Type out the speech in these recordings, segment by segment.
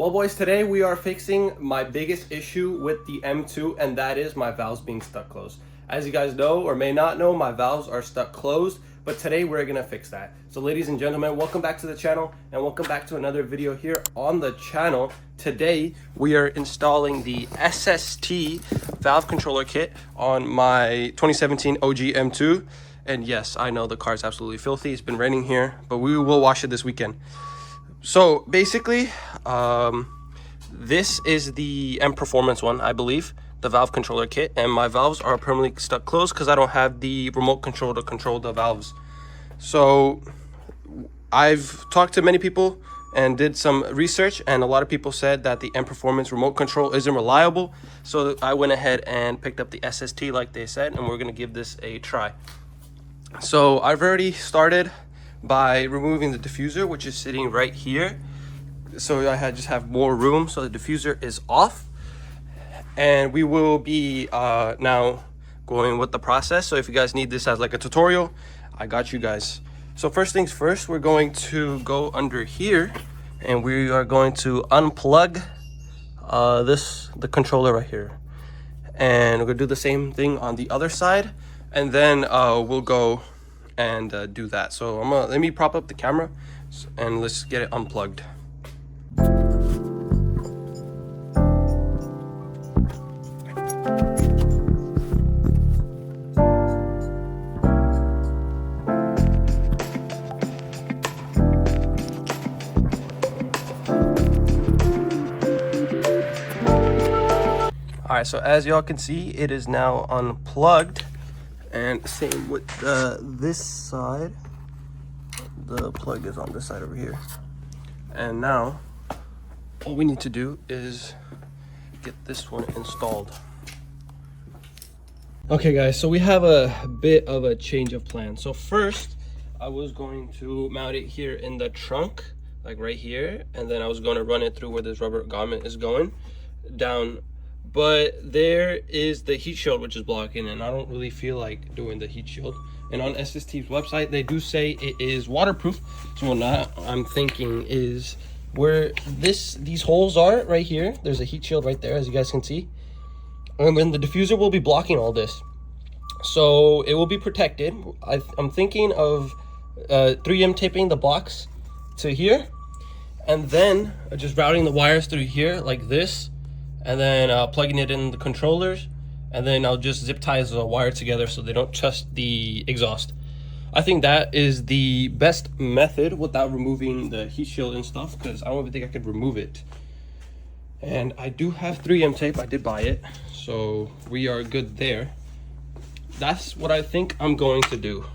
Well, boys, today we are fixing my biggest issue with the M2, and that is my valves being stuck closed. As you guys know or may not know, my valves are stuck closed, but today we're gonna fix that. So ladies and gentlemen, welcome back to the channel and welcome back to another video here on the channel. Today we are installing the SST valve controller kit on my 2017 OG M2. And yes, I know the car is absolutely filthy. It's been raining here, but we will wash it this weekend. So basically, this is the M Performance one, I believe, the valve controller kit, and my valves are permanently stuck closed because I don't have the remote control to control the valves. So I've talked to many people and did some research, and a lot of people said that the M Performance remote control isn't reliable. So I went ahead and picked up the SST like they said, and we're gonna give this a try. So I've already started by removing the diffuser, which is sitting right here. So I just have more room, so the diffuser is off. And we will be now going with the process. So if you guys need this as like a tutorial, I got you guys. So first things first, we're going to go under here and we are going to unplug the controller right here. And we're gonna do the same thing on the other side, and then we'll go and do that. So let me prop up the camera and let's get it unplugged. All right, so as y'all can see, it is now unplugged. And same with this side. The plug is on this side over here. And now all we need to do is get this one installed. Okay guys, so we have a bit of a change of plan. So first I was going to mount it here in the trunk, like right here, and then I was going to run it through where this rubber grommet is going down. But there is the heat shield which is blocking, and I don't really feel like doing the heat shield. And on SST's website they do say it is waterproof. So what I'm thinking is where these holes are right here, there's a heat shield right there, as you guys can see, and then the diffuser will be blocking all this, so it will be protected. I'm thinking of 3M taping the box to here, and then just routing the wires through here like this, and then plugging it in the controllers, and then I'll just zip tie the wire together so they don't touch the exhaust. I think that is the best method without removing the heat shield and stuff, because I don't even think I could remove it. And I do have 3M tape, I did buy it, so we are good there. That's what I think I'm going to do.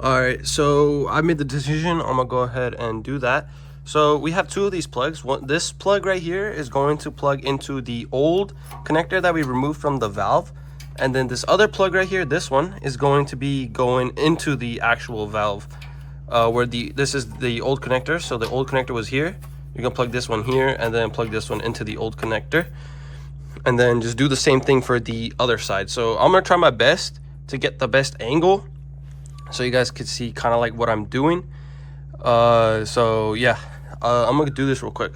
All right, so I made the decision. I'm gonna go ahead and do that. So we have two of these plugs. This plug right here is going to plug into the old connector that we removed from the valve. And then this other plug right here, this one, is going to be going into the actual valve this is the old connector. So the old connector was here. You're gonna plug this one here and then plug this one into the old connector. And then just do the same thing for the other side. So I'm gonna try my best to get the best angle so you guys can see kind of like what I'm doing. So yeah, I'm gonna do this real quick.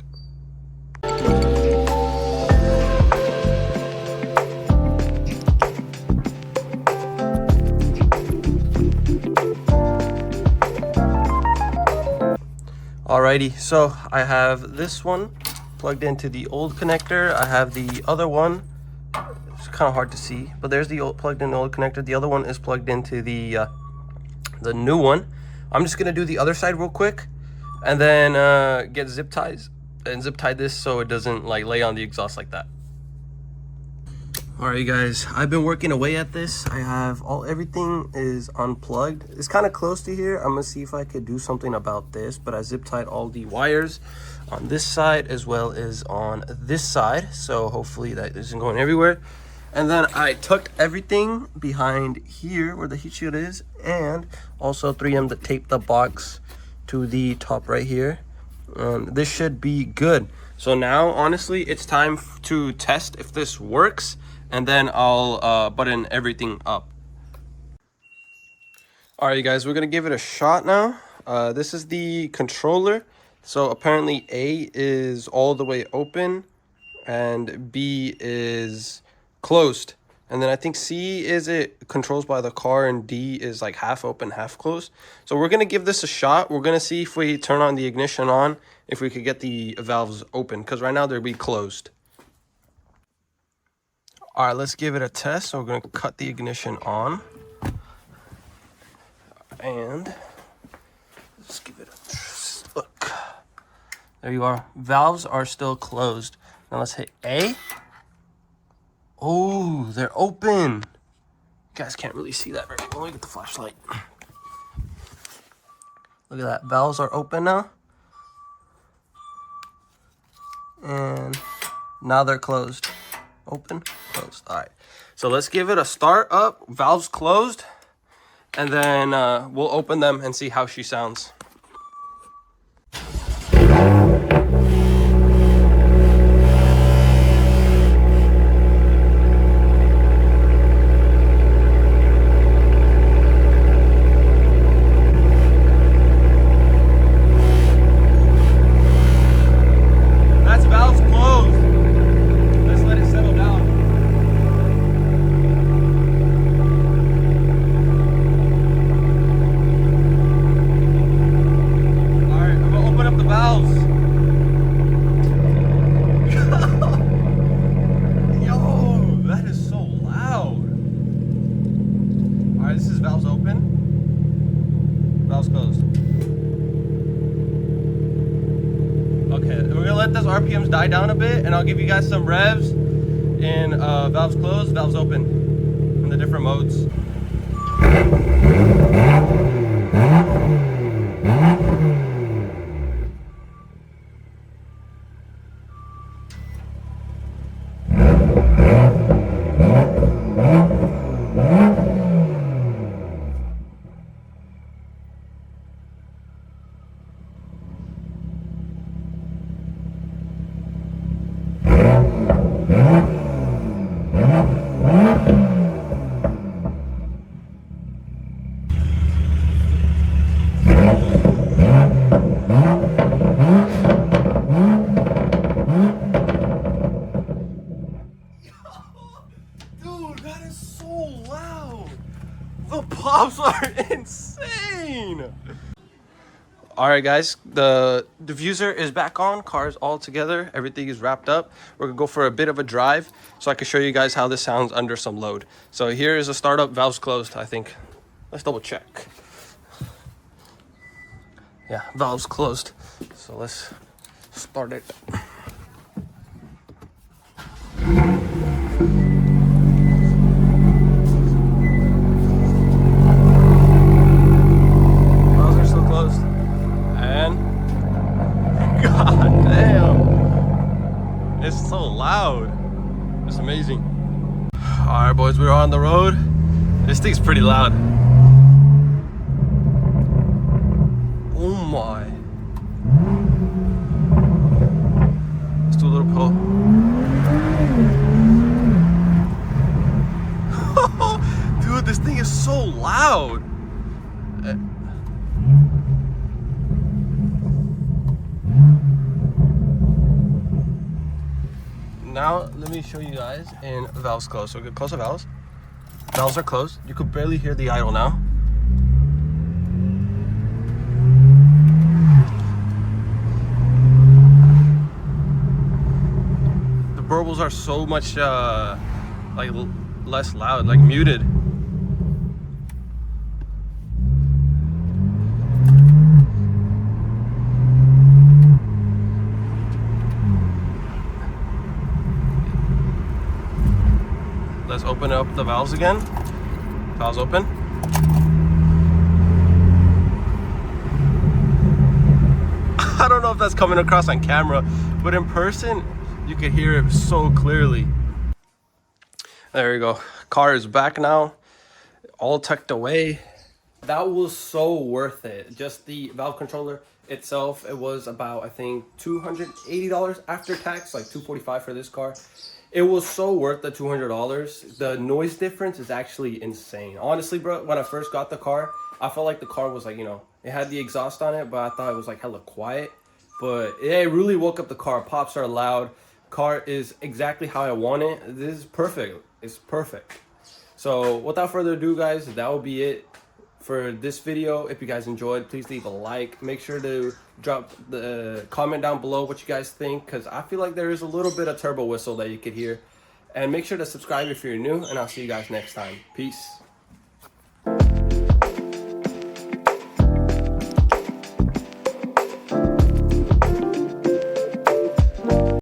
Alrighty, so I have this one plugged into the old connector. I have the other one. It's kind of hard to see, but there's the plugged in old connector. The other one is plugged into the new one. I'm just gonna do the other side real quick, and then get zip ties and zip tie this so it doesn't like lay on the exhaust like that. All right guys, I've been working away at this. I have everything is unplugged. It's kind of close to here. I'm gonna see if I could do something about this, but I zip tied all the wires on this side as well as on this side, so hopefully that isn't going everywhere. And then I tucked everything behind here where the heat shield is, and also 3M to tape the box to the top right here. This should be good. So now honestly it's time to test if this works, and then I'll button everything up. All right, you guys, we're gonna give it a shot now. This is the controller So apparently A is all the way open and B is closed. And then I think C is it controls by the car and D is like half open, half closed. So we're gonna give this a shot. We're gonna see if we turn on the ignition on, if we could get the valves open, because right now they're be closed. All right, let's give it a test. So we're gonna cut the ignition on. And let's give it a look. There you are. Valves are still closed. Now let's hit A. Oh, they're open. You guys can't really see that very well. Let me get the flashlight. Look at that. Valves are open now. And now they're closed. Open, closed. All right. So let's give it a start up. Valves closed. And then we'll open them and see how she sounds. That's valves closed. Let's let it settle down. All right, I'm gonna open up the valves. Yo, that is so loud. All right, this is valves open. Valves closed. Okay, we're gonna let those RPMs die down a bit, and I'll give you guys some revs in valves closed, valves open, in the different modes. Dude, that is so loud. The pops are insane. All right, guys, the diffuser is back on. Car's all together. Everything is wrapped up. We're gonna go for a bit of a drive so I can show you guys how this sounds under some load. So here is a startup. Valves closed, I think. Let's double check. Yeah, valves closed. So let's start it. Valves are still closed. And god damn, it's so loud. It's amazing. All right, boys, we're on the road. This thing's pretty loud. Oh my. Let's do a little pull. Dude, this thing is so loud. Now, let me show you guys in valves closed. So get close to valves. Valves are closed. You could barely hear the idle now. The burbles are so much like less loud, like muted. Let's open up the valves again. Valves open. I don't know if that's coming across on camera, but in person, you can hear it so clearly. There you go. Car is back now, all tucked away. That was so worth it. Just the valve controller itself, it was about, I think, $280 after tax, like $245 for this car. It was so worth the $200. The noise difference is actually insane. Honestly, bro, when I first got the car, I felt like the car was like, you know, it had the exhaust on it, but I thought it was like hella quiet. but it really woke up the car. Pops are loud. Car is exactly how I want it. This is perfect. It's perfect. So without further ado, guys, that will be it for this video. If you guys enjoyed, please leave a like. Make sure to drop the comment down below what you guys think, because I feel like there is a little bit of turbo whistle that you could hear. And make sure to subscribe if you're new, and I'll see you guys next time. Peace.